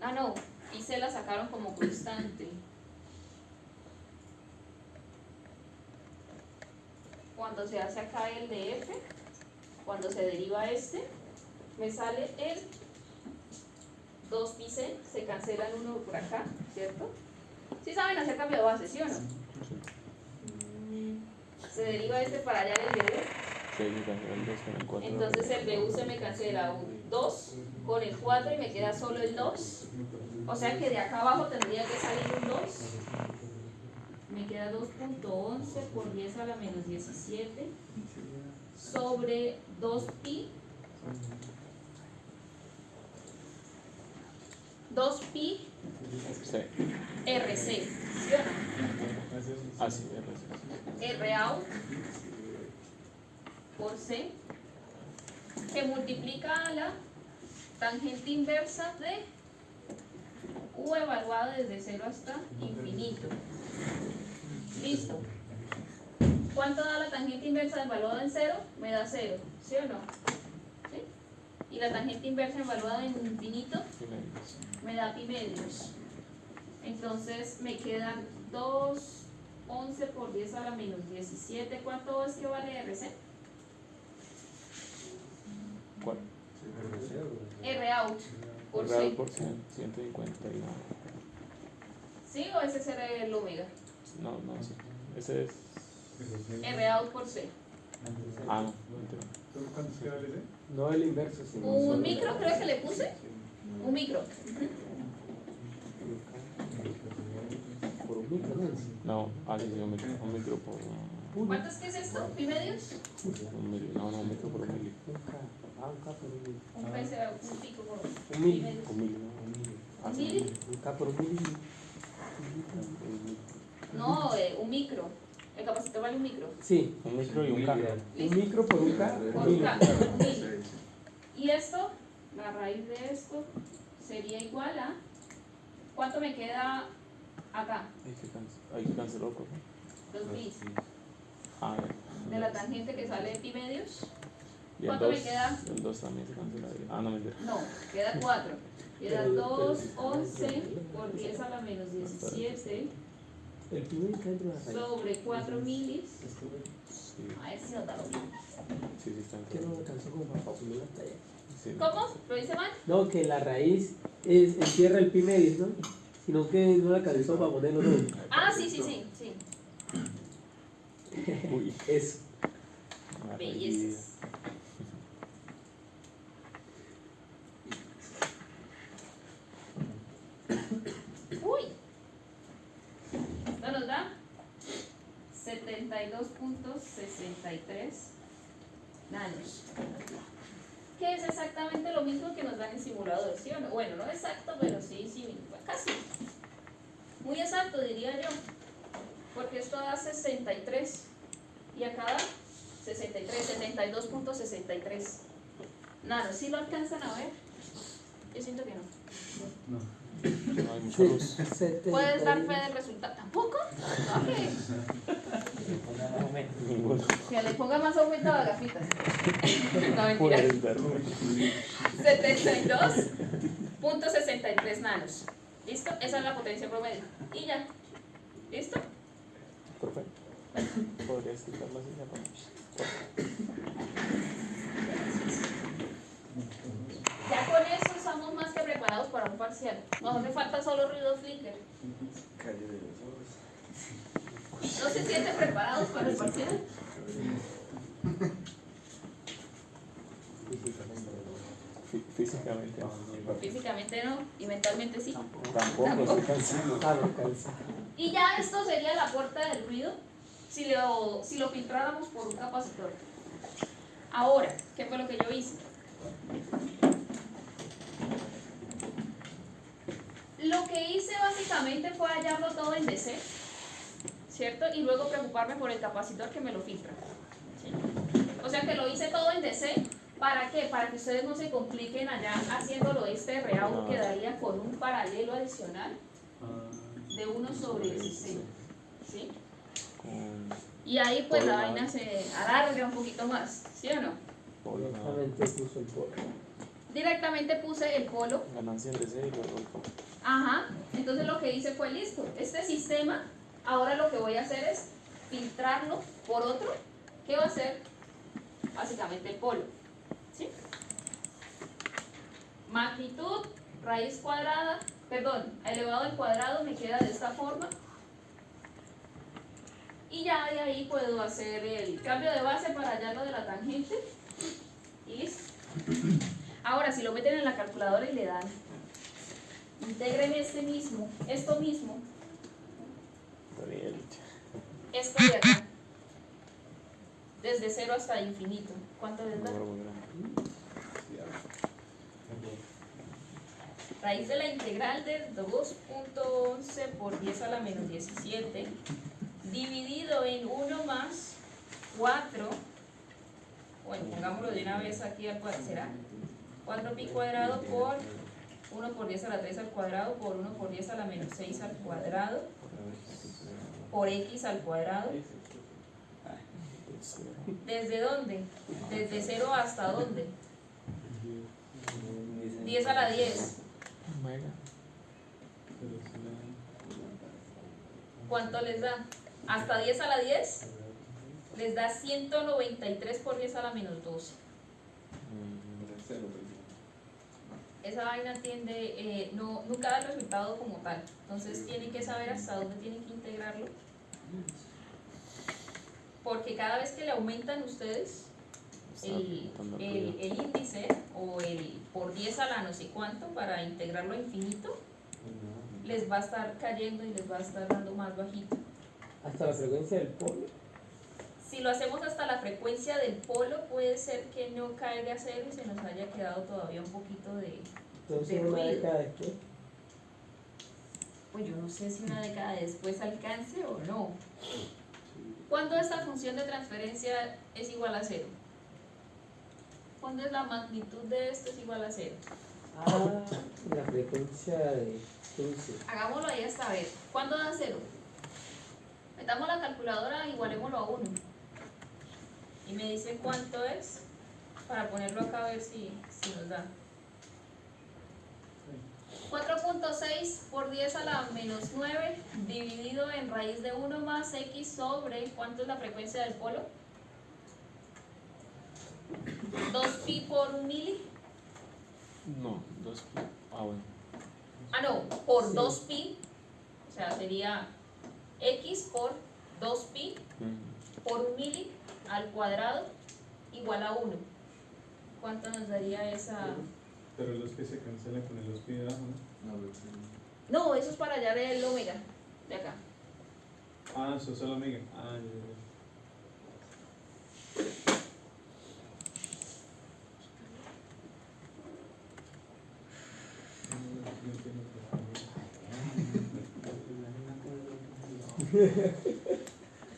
Ah, no, pi c la sacaron como constante. Cuando se hace acá el de F, cuando se deriva este, me sale el 2pi c, se cancelan uno por acá, ¿cierto? ¿Sí saben hacer cambio de base, sí o no? Se deriva este para allá del BU. Sí, me cancela el 2 con el 4. Entonces el BU se me cancela un 2 con el 4 y me queda solo el 2. O sea que de acá abajo tendría que salir un 2. Me queda 2.11 por 10 a la menos 17 sobre 2pi. 2pi Sí. RC, ¿sí o no? Ah, sí, RC. R out por C, que multiplica a la tangente inversa de U evaluado desde 0 hasta infinito. Listo. ¿Cuánto da la tangente inversa evaluada en 0? Me da 0, ¿sí o no? ¿Sí? Y la tangente inversa evaluada en infinito me da pi medios. Entonces me quedan 2.11 por 10 a la menos 17. ¿Cuánto es que vale RC? ¿Cuál? R out por Real C. por 151. ¿Sí o ese será el omega? No, no, sí. Ese es. R out por C. Ah, no, entiendo. ¿Cuántos queda ese? No el inverso, sino Un solo micro la- creo que le puse. Un micro. Por un micro, ¿no? No, sí, un micro por. ¿Cuánto es que es esto? ¿Pi medios? Un mili. No, un micro por un mili. Un K, un K por un micro. Un PC, un pico por Un pi mil. medios. Un mili, ¿no? Un mil. Ah, ¿Un sí, mili? Un K por un mil. No, un micro. El capacitor vale un micro. Sí, un micro y un K. un micro por un K. Por un K, un mil. Y esto, la raíz de esto, sería igual a. ¿Cuánto me queda acá? Hay que cancelar cosas. 2 bis. Ah, de la tangente que sale de pi medios. Y el ¿Cuánto me 2, queda? el 2 también se cancelaría. Ah, no, mentira. No, queda 4. Queda Pero- 2, pero- 11 por 10 a la menos 17 El primer está dentro de la raíz. sobre 4 milis. Sí, A ver si nos da lo mismo. sí, sí está en Que no todo. alcanzó como para popular hasta allá. Sí. ¿Cómo? ¿Lo dice mal? No, que la raíz encierra el pi medios, ¿no? Sino que no la alcanzó para ponerlo todo. Ah, sí, sí, sí, sí. Uy, Eso. una Bellezas. Uy. Esto nos da 72.63 nanos. Que es exactamente lo mismo que nos dan en simulador, ¿sí o no? Bueno, no exacto, pero sí, sí, casi. Muy exacto, diría yo. Porque esto da 63. Y acá da 63, 72.63 nanos. ¿Sí lo alcanzan a ver? Yo siento que no. No. No hay mucha luz. ¿Puedes dar fe del resultado? ¿Tampoco? Ok. Ninguno. Que le ponga más aumento a las gafitas. No, mentira. Puedes dar. 72.63 nanos. ¿Listo? Esa es la potencia promedio. Y ya. ¿Listo? Perfecto. Podrías quitarla así ya para. Ya con eso estamos más que preparados para un parcial. Nos hace falta solo ruido flicker. Calle de los ojos. ¿No se sienten preparados para el parcial? Físicamente no. Físicamente no, y mentalmente sí. Tampoco estoy cansado. Ah, no alcanza. Y ya esto sería la puerta del ruido si lo filtráramos por un capacitor. Ahora, ¿qué fue lo que yo hice? Lo que hice básicamente fue hallarlo todo en DC, ¿cierto? Y luego preocuparme por el capacitor que me lo filtra. ¿Sí? O sea que lo hice todo en DC. ¿Para qué? Para que ustedes no se compliquen allá haciéndolo este reauto, quedaría con un paralelo adicional de 1 sobre 16. ¿Sí? Con Y ahí pues la Polo, vaina se alarga un poquito más, ¿sí o no? polo, nada. Directamente puso el polo. Directamente puse el polo. Ganancia en DC y luego el polo. Ajá. Entonces lo que hice fue listo. Este sistema, ahora lo que voy a hacer es filtrarlo por otro, que va a ser básicamente el polo. ¿Sí? Magnitud, raíz cuadrada, perdón, elevado al cuadrado me queda de esta forma. Y ya de ahí puedo hacer el cambio de base para hallar lo de la tangente. Y listo. Ahora, si lo meten en la calculadora y le dan, integren esto mismo, Está bien. esto de acá, desde 0 hasta infinito. ¿Cuánto les da? Número muy grande. Raíz de la integral de 2.11 por 10 a la menos 17 dividido en 1 más 4, bueno, pongámoslo de una vez aquí al cuadrado, será 4pi cuadrado por 1 por 10 a la 3 al cuadrado por 1 por 10 a la menos 6 al cuadrado por x al cuadrado. ¿Desde dónde? ¿Desde 0 hasta dónde? 10 a la 10. Mega. ¿Cuánto les da? Hasta 10 a la 10 les da 193 por 10 a la menos 12. Esa vaina tiende, nunca da el resultado como tal. Entonces tienen que saber hasta dónde tienen que integrarlo. Porque cada vez que le aumentan ustedes el índice o el por 10 a la no sé cuánto para integrarlo a infinito, les va a estar cayendo y les va a estar dando más bajito. Hasta la frecuencia del polo. Si lo hacemos hasta la frecuencia del polo, puede ser que no caiga a cero y se nos haya quedado todavía un poquito de Entonces, de una ruido. década después. Pues yo no sé si una década después alcance o no. ¿Cuándo esta función de transferencia es igual a 0? ¿Cuándo es la magnitud de esto es igual a 0? Ah, la frecuencia de cruce. Hagámoslo ahí hasta ver. ¿Cuándo da 0? Metamos la calculadora, igualémoslo a 1. y me dice cuánto es, para ponerlo acá a ver si nos da. 4.6 por 10 a la menos 9 dividido en raíz de 1 más x sobre, ¿cuánto es la frecuencia del polo? 2pi por 1 mili. No, 2 pi. Ah, bueno. Ah, no, por Sí. 2pi, o sea, sería x por 2pi por 1 mili al cuadrado igual a 1. ¿Cuánto nos daría esa? Pero los que se cancelan con el 2pi de abajo, ¿no? No, pero sí. No, eso es para hallar el omega de acá. Ah, eso es solo amiga. Ah, ya,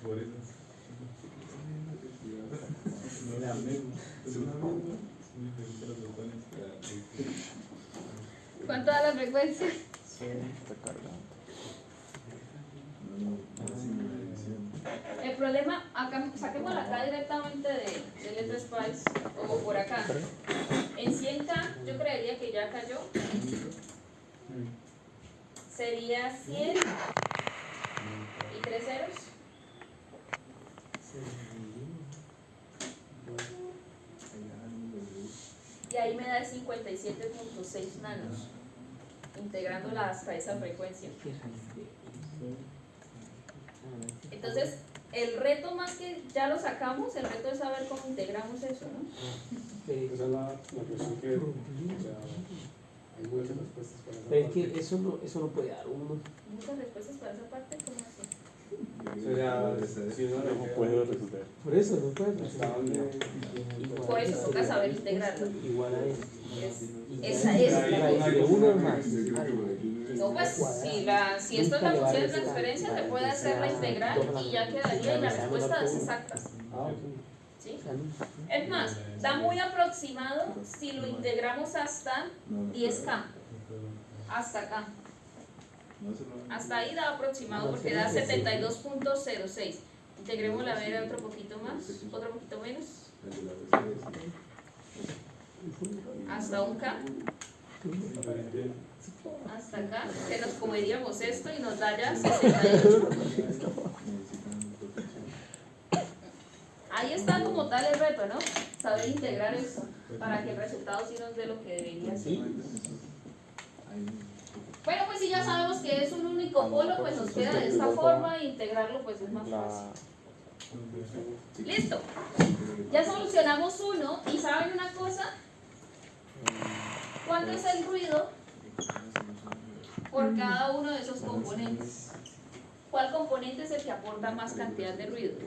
por eso. No la misma. Es una misma. Son diferentes los botones ¿Cuánto da la frecuencia? Está cargando. El problema, acá, saquémosla acá directamente de Letra Spice, o por acá. En 100K, yo creería que ya cayó. Sería 100 y 3 ceros. Y ahí me da 57.6 nanos, integrándola hasta esa frecuencia. Entonces, el reto más que ya lo sacamos, el reto es saber cómo integramos eso, ¿no? Esa es la cuestión que, o sea, hay muchas respuestas para esa Pero es parte. que eso no puede dar uno. Muchas respuestas para esa parte, ¿cómo así? O sea, si uno le No queda- puedo resolver. Por eso no puede. hasta donde- Por eso toca saber integrarlo. Igual a eso. Esa es la Raíz de uno más. No, pues si esto es la función de transferencia, se puede hacer la integral y ya quedaría y la respuesta es exacta. Ah, ok. ¿Sí? Es más, da muy aproximado si lo integramos hasta 10K, hasta acá. Hasta ahí da aproximado porque da 72.06. Integrémosla a ver otro poquito más, otro poquito menos, hasta un K, hasta acá, que nos comeríamos esto y nos da ya 68. Ahí está como tal el reto, ¿no? Saber integrar esto para que el resultado sí nos dé lo que debería ser. Bueno, pues si ya sabemos que es un único polo, pues nos queda de esta forma e integrarlo pues es más fácil. Listo. Ya solucionamos uno y ¿saben una cosa? ¿Cuánto es el ruido por cada uno de esos componentes? ¿Cuál componente es el que aporta más cantidad de ruido? No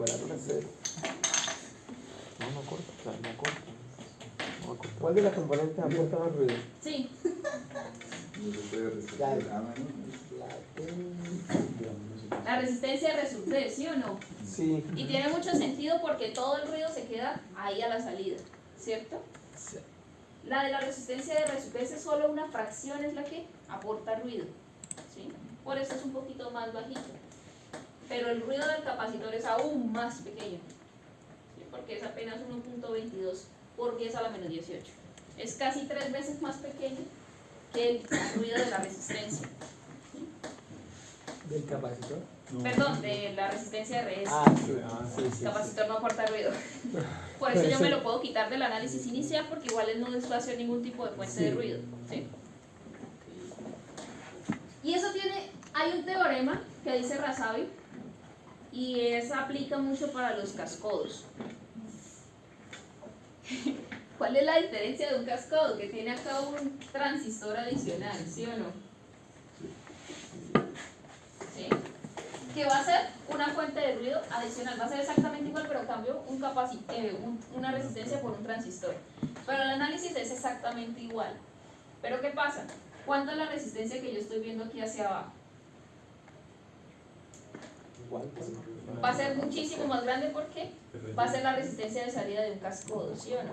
corta, o sea, no corta. No va a cortar. ¿Cuál de las componentes aporta más ruido? Sí, la resistencia resulte, ¿sí o no? Sí. Y tiene mucho sentido porque todo el ruido se queda ahí a la salida, ¿cierto? La de la resistencia de resultante es solo una fracción, es la que aporta ruido, ¿sí? Por eso es un poquito más bajito. Pero el ruido del capacitor es aún más pequeño, ¿sí? Porque es apenas 1.22 por 10 a la menos 18. Es casi 3 veces más pequeño que el ruido de la resistencia. ¿Del capacitor? Perdón, de la resistencia de RS. Sí. El capacitor no aporta ruido. Por eso yo me lo puedo quitar del análisis inicial porque igual él no desplaza ningún tipo de fuente de ruido, ¿sí? Y eso hay un teorema que dice Razavi y aplica mucho para los cascodos. ¿Cuál es la diferencia de un cascodo? Que tiene acá un transistor adicional, ¿sí o no? ¿Sí? Que va a ser una fuente de ruido adicional, va a ser exactamente igual, pero cambio una resistencia por un transistor. Pero el análisis es exactamente igual. Pero ¿qué pasa? ¿Cuánto es la resistencia que yo estoy viendo aquí hacia abajo? Va a ser muchísimo más grande porque va a ser la resistencia de salida de un cascodo, ¿sí o no?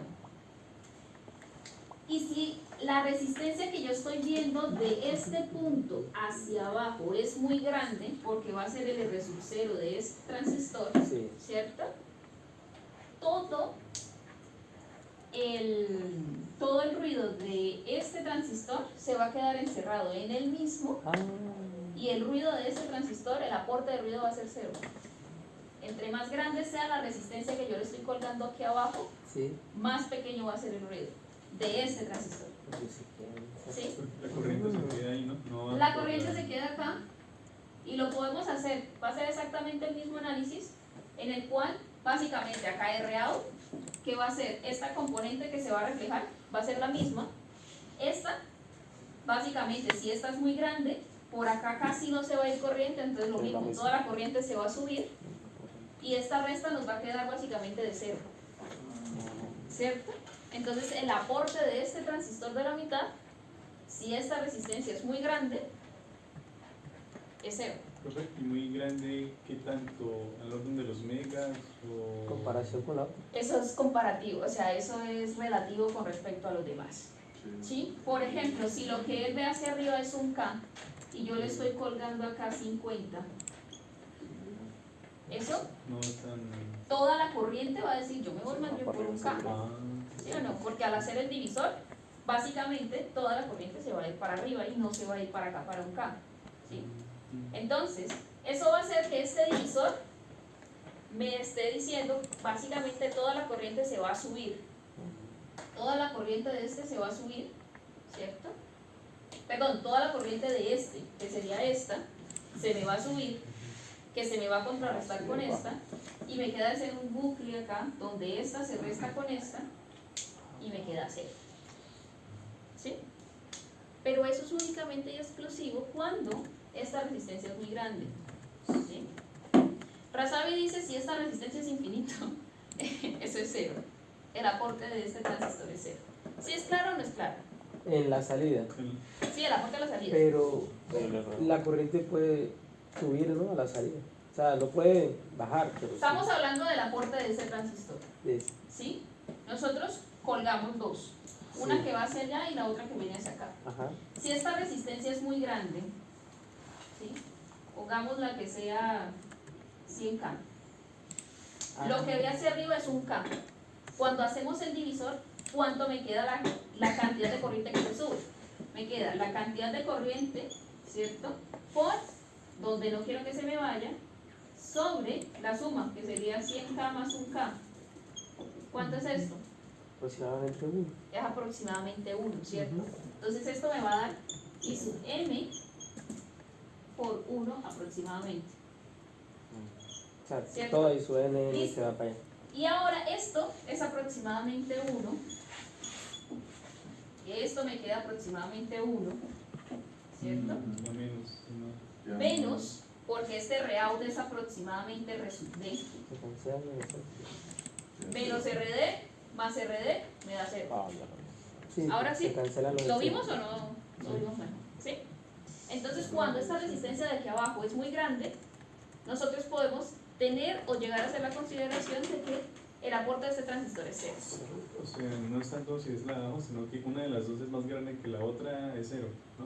Y si la resistencia que yo estoy viendo de este punto hacia abajo es muy grande, porque va a ser el R sub 0 de este transistor, Sí. ¿cierto? todo el ruido de este transistor se va a quedar encerrado en el mismo, Ah, y el ruido de este transistor, el aporte de ruido va a ser cero. Entre más grande sea la resistencia que yo le estoy colgando aquí abajo, sí. más pequeño va a ser el ruido de este transistor. ¿Sí? La corriente se queda ahí, ¿no? No va La por corriente se queda acá y lo podemos hacer, va a ser exactamente el mismo análisis en el cual básicamente acá Rout, que va a ser esta componente que se va a reflejar, va a ser la misma. Esta, básicamente si esta es muy grande, por acá casi no se va a ir corriente, entonces lo mismo, toda la corriente se va a subir y esta resta nos va a quedar básicamente de cero, ¿cierto? Entonces el aporte de este transistor de la mitad, si esta resistencia es muy grande, es cero. Profe, y muy grande, ¿qué tanto? ¿Al orden de los megas? O... Comparación con la otra. Eso es comparativo, o sea, eso es relativo con respecto a los demás. ¿Sí? Por ejemplo, si lo que él ve hacia arriba es un K y yo le estoy colgando acá 50, eso, No es tan... toda la corriente va a decir, yo me voy más bien por un K. Ah, ¿Sí o no? Porque al hacer el divisor, básicamente toda la corriente se va a ir para arriba y no se va a ir para acá, para un K. ¿Sí? Entonces, eso va a hacer que este divisor me esté diciendo, básicamente toda la corriente se va a subir. Toda la corriente de este se va a subir, ¿cierto? Perdón, toda la corriente de este, que sería esta, se me va a subir, que se me va a contrarrestar con esta, y me queda hacer un bucle acá, donde esta se resta con esta, y me queda cero. ¿Sí? Pero eso es únicamente y exclusivo cuando esta resistencia es muy grande. ¿Sí? Razavi dice, si esta resistencia es infinito, eso es cero. El aporte de este transistor es cero. ¿Sí es claro o no es claro? En la salida. Sí, el aporte de la salida. Pero la corriente puede subir, ¿no? A la salida. O sea, no puede bajar. Pero Estamos sí. hablando del aporte de este transistor. Es- ¿Sí? Nosotros colgamos dos. Una Sí. que va hacia allá y la otra que viene hacia acá. Ajá. Si esta resistencia es muy grande, ¿sí? Pongamos la que sea 100K. Lo que ve hacia arriba es un K. Cuando hacemos el divisor, ¿cuánto me queda la cantidad de corriente que se sube? Me queda la cantidad de corriente, ¿cierto? Por donde no quiero que se me vaya, sobre la suma, que sería 100K más 1K. ¿Cuánto es esto? Aproximadamente uno. Es aproximadamente 1, ¿cierto? Entonces esto me va a dar I sub M por 1 aproximadamente. O sea, ¿Cierto? todo ahí su N Listo. se va para allá. Y ahora esto es aproximadamente 1. Esto me queda aproximadamente 1, ¿cierto? ya menos, ¿no? Menos, porque este Rout es aproximadamente RD, Se cancela, ¿no? menos RD más RD me da 0. Ah, ya lo vi. Sí, Ahora sí. se cancela lo ¿Lo de- vimos o no? Lo vimos mejor, ¿sí? Entonces, cuando esta resistencia de aquí abajo es muy grande, nosotros podemos tener o llegar a hacer la consideración de que el aporte de este transistor es 0. O sea, no es tanto si es la de abajo, sino que una de las dos es más grande que la otra, es cero, ¿no?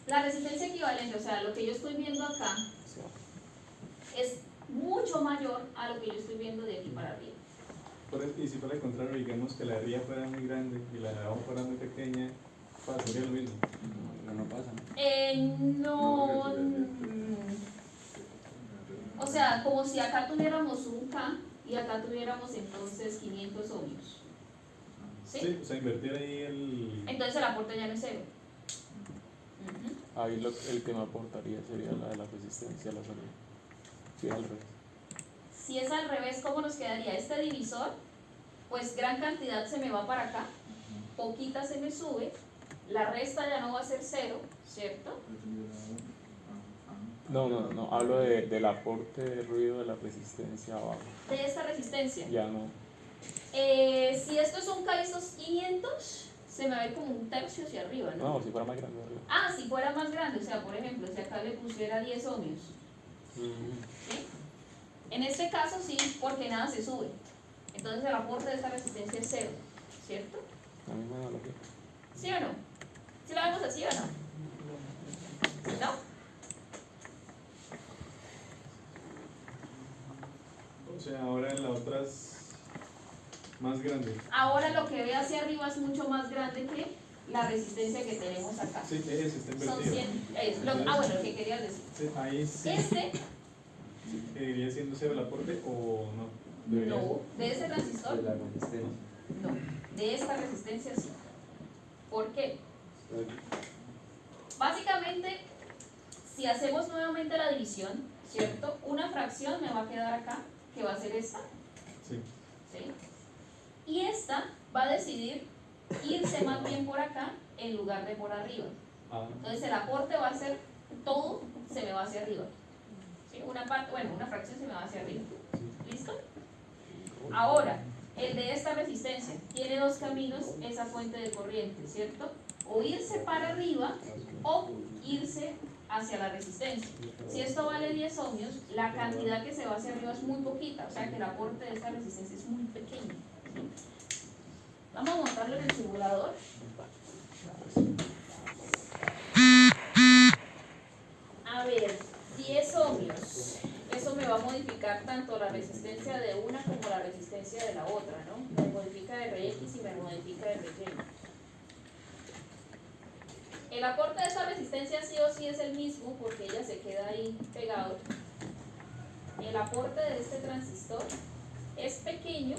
La resistencia equivalente, o sea, lo que yo estoy viendo acá, Sí. es mucho mayor a lo que yo estoy viendo de aquí para arriba. Y si fuera al contrario, digamos que la de arriba fuera muy grande y la de abajo fuera muy pequeña, pasaría lo mismo. No pasa. No, o sea, como si acá tuviéramos un K y acá tuviéramos entonces 500 ohmios. ¿Sí? Sí, o sea, invertir ahí el... Entonces el aporte ya no es 0. Ahí el que me aportaría sería la de la resistencia a la salida. Sí, al revés. Si es al revés, ¿cómo nos quedaría? Este divisor, pues gran cantidad se me va para acá, poquita se me sube, la resta ya no va a ser 0, ¿cierto? No, hablo del aporte de ruido de la resistencia abajo. De esta resistencia. Ya no. Si esto es un K y estos 500, se me va a ir como un tercio hacia arriba, ¿no? No, si fuera más grande arriba. Ah, si fuera más grande, o sea, por ejemplo, si acá le pusiera 10 ohmios, Mm. ¿sí? En este caso sí, porque nada se sube. Entonces el aporte de esta resistencia es 0, ¿cierto? La misma analogía. ¿Sí o no? ¿Sí lo vemos así o no? ¿No? O sea, ahora en las otras Más grande. Ahora lo que ve hacia arriba es mucho más grande que la resistencia que tenemos acá. Sí, ese está Son invertido. 100. Bueno, lo que querías decir. Sí, ahí sí. Este, ¿Debería siendo cero el aporte o no? no, de ese transistor, De la resistencia. no. De esta resistencia sí. ¿Por qué? Básicamente, si hacemos nuevamente la división, ¿cierto? Una fracción me va a quedar acá, que va a ser esta, Sí. ¿sí? Y esta va a decidir irse más bien por acá en lugar de por arriba. Ah, Entonces el aporte va a ser, todo se me va hacia arriba. ¿Sí? Una parte, bueno, una fracción se me va hacia arriba. ¿Listo? Ahora, el de esta resistencia tiene dos caminos, esa fuente de corriente, ¿cierto? O irse para arriba o irse hacia la resistencia. Si esto vale 10 ohmios, la cantidad que se va hacia arriba es muy poquita, o sea que el aporte de esta resistencia es muy pequeño. ¿Sí? Vamos a montarlo en el simulador. A ver, 10 ohmios. Eso me va a modificar tanto la resistencia de una como la resistencia de la otra, ¿no? Me modifica Rx y me modifica Ry. El aporte de esta resistencia sí o sí es el mismo porque ella se queda ahí pegado. El aporte de este transistor es pequeño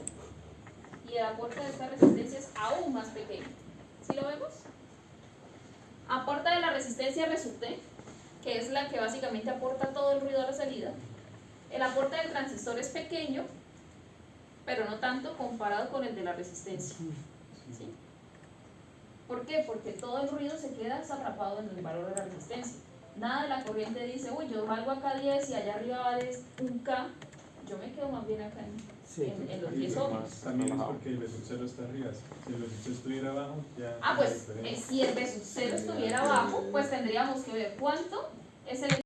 y el aporte de esta resistencia es aún más pequeño. ¿Sí lo vemos? Aporte de la resistencia resulte, que es la que básicamente aporta todo el ruido a la salida. El aporte del transistor es pequeño, pero no tanto comparado con el de la resistencia. ¿Sí? ¿Por qué? Porque todo el ruido se queda atrapado en el valor de la resistencia. Nada de la corriente dice, uy, yo valgo acá 10 y allá arriba vale 1K. Yo me quedo más bien acá en los 10 ohmios. también es porque el B sub 0 está arriba. Si el B sub 0 estuviera abajo, ya. Ah, pues diferente. si el B sub 0 estuviera abajo, pues tendríamos que ver cuánto es el